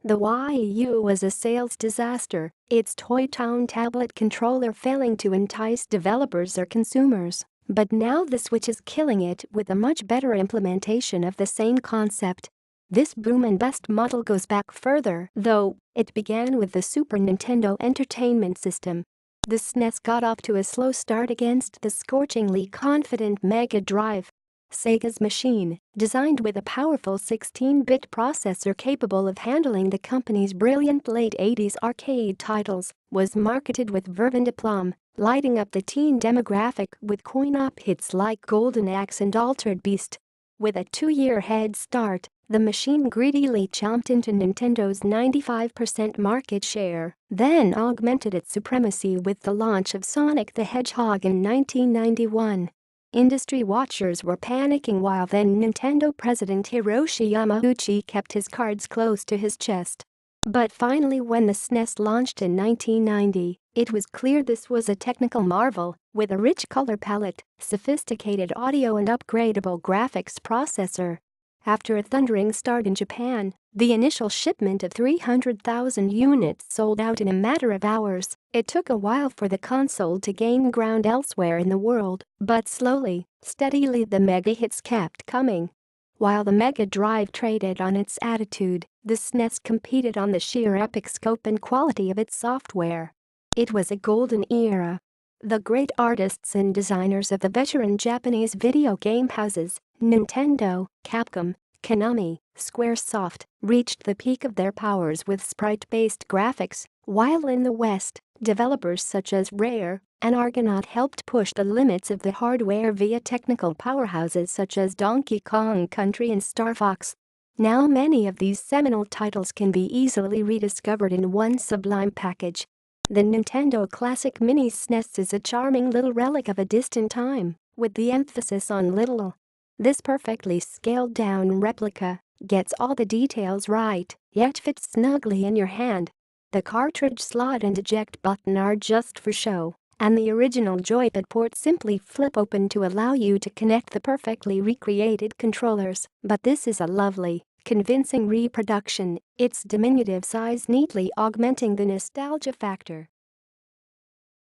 The Wii U was a sales disaster, its Toy Town tablet controller failing to entice developers or consumers. But now the Switch is killing it with a much better implementation of the same concept. This boom and bust model goes back further, though. It began with the Super Nintendo Entertainment System. The SNES got off to a slow start against the scorchingly confident Mega Drive. Sega's machine, designed with a powerful 16-bit processor capable of handling the company's brilliant late 80s arcade titles, was marketed with verve and aplomb, lighting up the teen demographic with coin-op hits like Golden Axe and Altered Beast. With a 2-year head start, the machine greedily chomped into Nintendo's 95% market share, then augmented its supremacy with the launch of Sonic the Hedgehog in 1991. Industry watchers were panicking while then Nintendo president Hiroshi Yamauchi kept his cards close to his chest. But finally, when the SNES launched in 1990, it was clear this was a technical marvel, with a rich color palette, sophisticated audio and upgradable graphics processor. After a thundering start in Japan, the initial shipment of 300,000 units sold out in a matter of hours. It took a while for the console to gain ground elsewhere in the world, but slowly, steadily the mega hits kept coming. While the Mega Drive traded on its attitude, the SNES competed on the sheer epic scope and quality of its software. It was a golden era. The great artists and designers of the veteran Japanese video game houses, Nintendo, Capcom, Konami, Squaresoft, reached the peak of their powers with sprite-based graphics, while in the West, developers such as Rare and Argonaut helped push the limits of the hardware via technical powerhouses such as Donkey Kong Country and Star Fox. Now many of these seminal titles can be easily rediscovered in one sublime package. The Nintendo Classic Mini SNES is a charming little relic of a distant time, with the emphasis on little. This perfectly scaled-down replica gets all the details right, yet fits snugly in your hand. The cartridge slot and eject button are just for show, and the original joypad ports simply flip open to allow you to connect the perfectly recreated controllers. But this is a lovely, convincing reproduction, its diminutive size neatly augmenting the nostalgia factor.